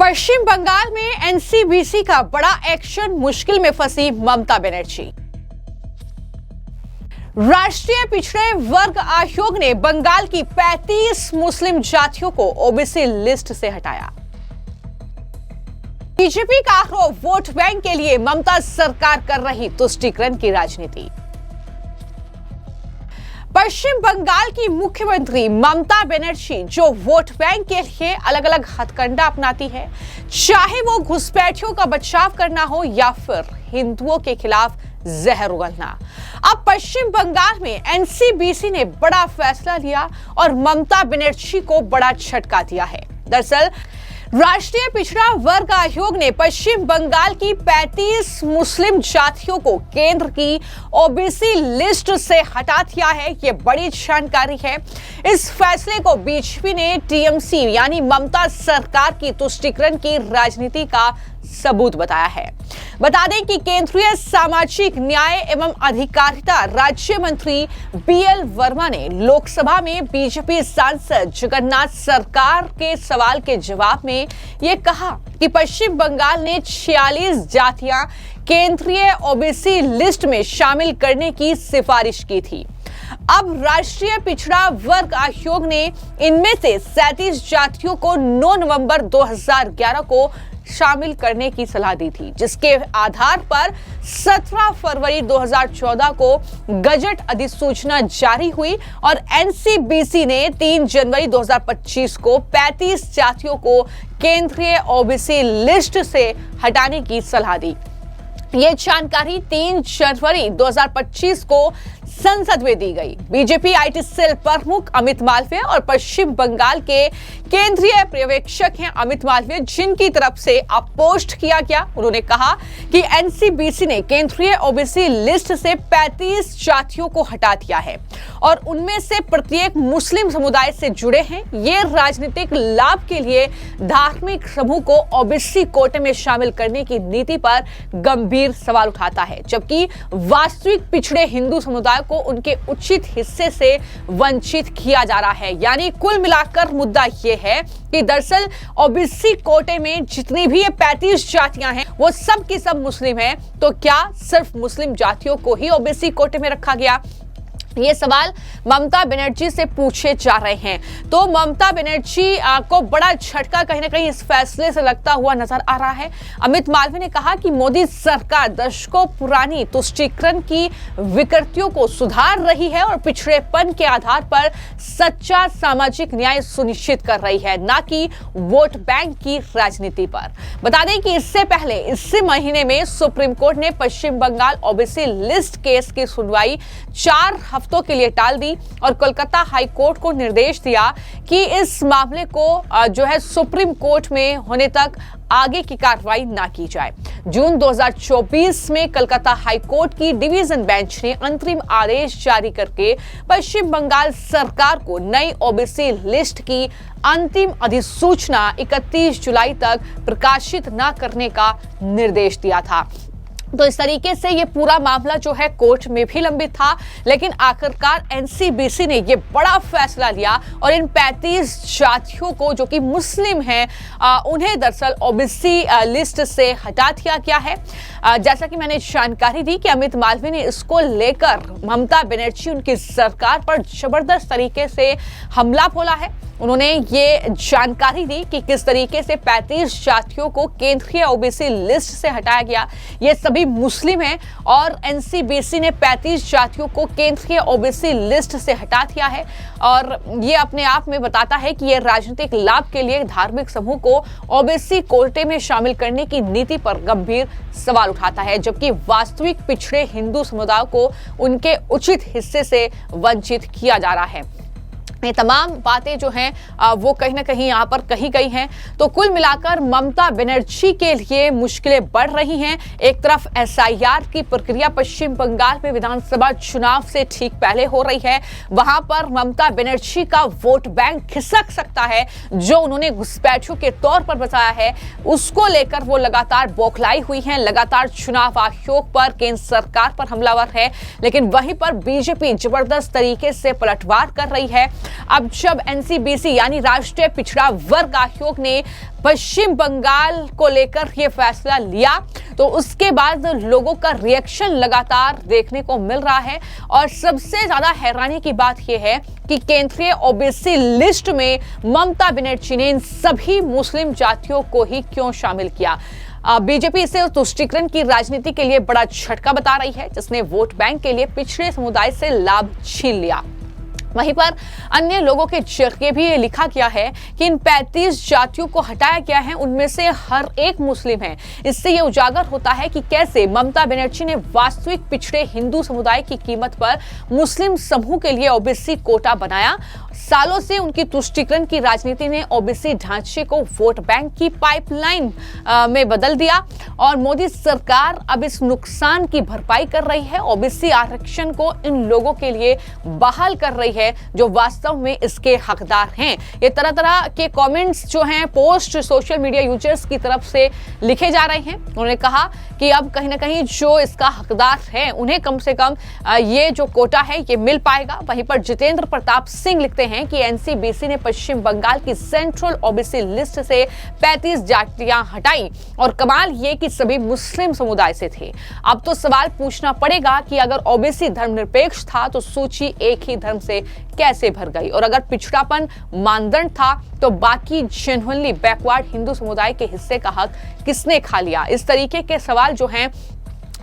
पश्चिम बंगाल में एनसीबीसी का बड़ा एक्शन, मुश्किल में फंसी ममता बनर्जी। राष्ट्रीय पिछड़े वर्ग आयोग ने बंगाल की 35 मुस्लिम जातियों को ओबीसी लिस्ट से हटाया। बीजेपी का आरोप, वोट बैंक के लिए ममता सरकार कर रही तुष्टीकरण की राजनीति। पश्चिम बंगाल की मुख्यमंत्री ममता बनर्जी जो वोट बैंक के लिए अलग अलग हथकंडा अपनाती है, चाहे वो घुसपैठियों का बचाव करना हो या फिर हिंदुओं के खिलाफ जहर उगलना। अब पश्चिम बंगाल में एनसीबीसी ने बड़ा फैसला लिया और ममता बनर्जी को बड़ा झटका दिया है। दरअसल राष्ट्रीय पिछड़ा वर्ग आयोग ने पश्चिम बंगाल की 35 मुस्लिम जातियों को केंद्र की ओबीसी लिस्ट से हटा दिया है। ये बड़ी जानकारी है। इस फैसले को बीजेपी ने टीएमसी यानी ममता सरकार की तुष्टीकरण की राजनीति का सबूत बताया है। बता दें कि केंद्रीय सामाजिक न्याय एवं अधिकारिता राज्य मंत्री बीएल वर्मा ने लोकसभा में बीजेपी सांसद जगन्नाथ सरकार के सवाल के जवाब में ये कहा कि पश्चिम बंगाल ने 46 जातियां केंद्रीय ओबीसी लिस्ट में शामिल करने की सिफारिश की थी। अब राष्ट्रीय पिछड़ा वर्ग आयोग ने इनमें से 37 जातियों को 9 नवंबर 2011 को शामिल करने की सलाह दी थी, जिसके आधार पर 17 फरवरी 2014 को गजट अधिसूचना जारी हुई और एनसीबीसी ने 3 जनवरी 2025 को 35 जातियों को केंद्रीय ओबीसी लिस्ट से हटाने की सलाह दी। ये जानकारी 3 जनवरी 2025 को संसद में दी गई। बीजेपी आईटी सेल प्रमुख अमित मालवीय और पश्चिम बंगाल के केंद्रीय पर्यवेक्षक हैं अमित मालवीय, जिनकी तरफ से अब पोस्ट किया गया। उन्होंने कहा कि एनसीबीसी ने केंद्रीय ओबीसी लिस्ट से 35 जातियों को हटा दिया है और उनमें से प्रत्येक मुस्लिम समुदाय से जुड़े हैं। ये राजनीतिक लाभ के लिए धार्मिक समूह को ओबीसी कोटे में शामिल करने की नीति पर गंभीर सवाल उठाता है, जबकि वास्तविक पिछड़े हिंदू समुदाय को उनके उचित हिस्से से वंचित किया जा रहा है। यानी कुल मिलाकर मुद्दा यह है कि दरअसल ओबीसी कोटे में जितनी भी ये 35 जातियां हैं वो सब की सब मुस्लिम हैं। तो क्या सिर्फ मुस्लिम जातियों को ही ओबीसी कोटे में रखा गया? ये सवाल ममता बनर्जी से पूछे जा रहे हैं। तो ममता बनर्जी को बड़ा झटका कहीं ना कहीं इस फैसले से लगता हुआ नजर आ रहा है। अमित मालवीय ने कहा कि मोदी सरकार दशकों पुरानी तुष्टीकरण की विकृतियों को सुधार रही है और पिछड़ेपन के आधार पर सच्चा सामाजिक न्याय सुनिश्चित कर रही है, ना कि वोट बैंक की राजनीति पर। बता दें कि इससे पहले इसी महीने में सुप्रीम कोर्ट ने पश्चिम बंगाल ओबीसी लिस्ट केस की सुनवाई 4 हफ्तों के लिए टाल दी और कोलकाता हाई कोर्ट को निर्देश दिया कि इस मामले को जो है सुप्रीम कोर्ट में होने तक आगे की कार्रवाई ना की जाए। जून 2024 में कोलकाता हाई कोर्ट की डिवीजन बेंच ने अंतरिम आदेश जारी करके पश्चिम बंगाल सरकार को नई ओबीसी लिस्ट की अंतिम अधिसूचना 31 जुलाई तक प्रकाशित न करने का निर्देश दिया था। तो इस तरीके से ये पूरा मामला जो है कोर्ट में भी लंबित था, लेकिन आखिरकार एनसीबीसी ने ये बड़ा फैसला लिया और इन 35 जातियों को जो कि मुस्लिम हैं उन्हें दरअसल ओबीसी लिस्ट से हटा दिया गया है। जैसा कि मैंने जानकारी दी कि अमित मालवीय ने इसको लेकर ममता बनर्जी उनकी सरकार पर जबरदस्त तरीके से हमला बोला है। उन्होंने ये जानकारी दी कि किस तरीके से 35 जातियों को केंद्रीय ओबीसी लिस्ट से हटाया गया। ये सभी मुस्लिम हैं और एनसीबीसी ने 35 जातियों को केंद्रीय ओबीसी लिस्ट से हटा दिया है और ये अपने आप में बताता है कि ये राजनीतिक लाभ के लिए धार्मिक समूह को ओबीसी कोटे में शामिल करने की नीति पर गंभीर सवाल उठाता है, जबकि वास्तविक पिछड़े हिंदू समुदाय को उनके उचित हिस्से से वंचित किया जा रहा है। ये तमाम बातें जो हैं वो कहीं ना कहीं यहाँ पर कही गई हैं। तो कुल मिलाकर ममता बनर्जी के लिए मुश्किलें बढ़ रही हैं। एक तरफ एसआईआर की प्रक्रिया पश्चिम बंगाल में विधानसभा चुनाव से ठीक पहले हो रही है, वहां पर ममता बनर्जी का वोट बैंक खिसक सकता है जो उन्होंने घुसपैठियों के तौर पर बताया है। उसको लेकर वो लगातार बौखलाई हुई हैं, लगातार चुनाव आयोग पर, केंद्र सरकार पर हमलावर है। लेकिन वहीं पर बीजेपी जबरदस्त तरीके से पलटवार कर रही है। अब जब एनसीबीसी यानी राष्ट्रीय पिछड़ा वर्ग आयोग ने पश्चिम बंगाल को लेकर यह फैसला लिया तो उसके बाद लोगों का रिएक्शन लगातार देखने को मिल रहा है। और सबसे ज्यादा हैरानी की बात यह है कि केंद्रीय ओबीसी लिस्ट में ममता बनर्जी ने इन सभी मुस्लिम जातियों को ही क्यों शामिल किया। बीजेपी इसे तुष्टीकरण की राजनीति के लिए बड़ा झटका बता रही है, जिसने वोट बैंक के लिए पिछड़े समुदाय से लाभ छीन लिया। वहीं पर अन्य लोगों के जरिए भी ये लिखा गया है कि इन 35 जातियों को हटाया गया है, उनमें से हर एक मुस्लिम है। इससे ये उजागर होता है कि कैसे ममता बनर्जी ने वास्तविक पिछड़े हिंदू समुदाय की कीमत पर मुस्लिम समूह के लिए ओबीसी कोटा बनाया। सालों से उनकी तुष्टीकरण की राजनीति ने ओबीसी ढांचे को वोट बैंक की पाइपलाइन में बदल दिया और मोदी सरकार अब इस नुकसान की भरपाई कर रही है। ओबीसी आरक्षण को इन लोगों के लिए बहाल कर रही है जो वास्तव में इसके हकदार हैं। ये तरह तरह के कमेंट्स जो हैं पोस्ट सोशल मीडिया यूजर्स की तरफ से लिखे जा रहे हैं। उन्होंने कहा कि अब कहीं ना कहीं जो इसका हकदार है उन्हें कम से कम ये जो कोटा है ये मिल पाएगा। वहीं पर जितेंद्र प्रताप सिंह लिखते हैं कि एनसीबीसी ने पश्चिम बंगाल की सेंट्रल ओबीसी लिस्ट से 35 जातियां हटाई और कमाल ये कि सभी मुस्लिम समुदाय से थे। अब तो सवाल पूछना पड़ेगा कि अगर ओबीसी धर्मनिरपेक्ष था तो सूची एक ही धर्म से कैसे भर गई, और अगर पिछड़ापन मानदंड था तो बाकी जेन्युइनली बैकवर्ड हिंदू समुदाय के हिस्से का हक किसने खा लिया। इस तरीके के सवाल जो हैं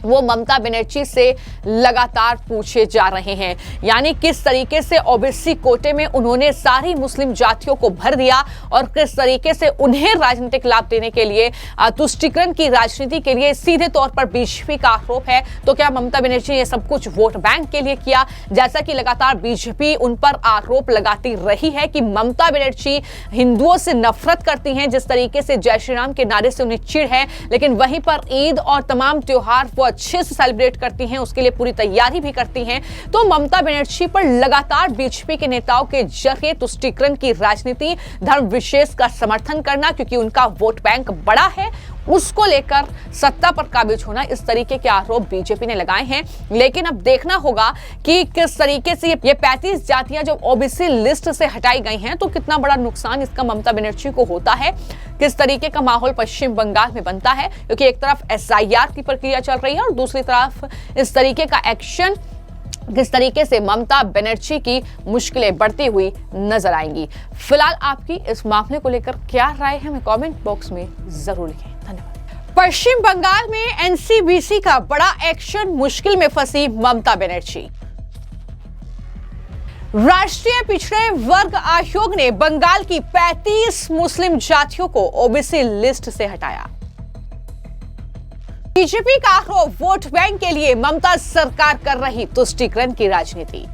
वो ममता बनर्जी से लगातार पूछे जा रहे हैं। यानी किस तरीके से ओबीसी कोटे में उन्होंने सारी मुस्लिम जातियों को भर दिया और किस तरीके से उन्हें राजनीतिक लाभ देने के लिए तुष्टीकरण की राजनीति के लिए सीधे तौर पर बीजेपी का आरोप है। तो क्या ममता बनर्जी ने सब कुछ वोट बैंक के लिए किया, जैसा कि लगातार बीजेपी उन पर आरोप लगाती रही है कि ममता बनर्जी हिंदुओं से नफरत करती हैं, जिस तरीके से जय श्री राम के नारे से उन्हें चिढ़ है, लेकिन वहीं पर ईद और तमाम त्योहार वो अच्छे से सेलिब्रेट करती हैं, उसके लिए पूरी तैयारी भी करती हैं। तो ममता बनर्जी पर लगातार बीजेपी के नेताओं के जरिए तुष्टीकरण की राजनीति, धर्म विशेष का समर्थन करना, क्योंकि उनका वोट बैंक बड़ा है, उसको लेकर सत्ता पर काबिज होना, इस तरीके के आरोप बीजेपी ने लगाए हैं। लेकिन अब देखना होगा कि किस तरीके से ये 35 जातियां जो ओबीसी लिस्ट से हटाई गई हैं तो कितना बड़ा नुकसान इसका ममता बनर्जी को होता है, किस तरीके का माहौल पश्चिम बंगाल में बनता है, क्योंकि एक तरफ एसआईआर की प्रक्रिया चल रही है और दूसरी तरफ इस तरीके का एक्शन, किस तरीके से ममता बनर्जी की मुश्किलें बढ़ती हुई नजर आएंगी। फिलहाल आपकी इस मामले को लेकर क्या राय है, हमें कमेंट बॉक्स में जरूर लिखें। धन्यवाद। पश्चिम बंगाल में एनसीबीसी का बड़ा एक्शन, मुश्किल में फंसी ममता बनर्जी। राष्ट्रीय पिछड़े वर्ग आयोग ने बंगाल की 35 मुस्लिम जातियों को ओबीसी लिस्ट से हटाया। बीजेपी का आरोप, वोट बैंक के लिए ममता सरकार कर रही तुष्टीकरण की राजनीति।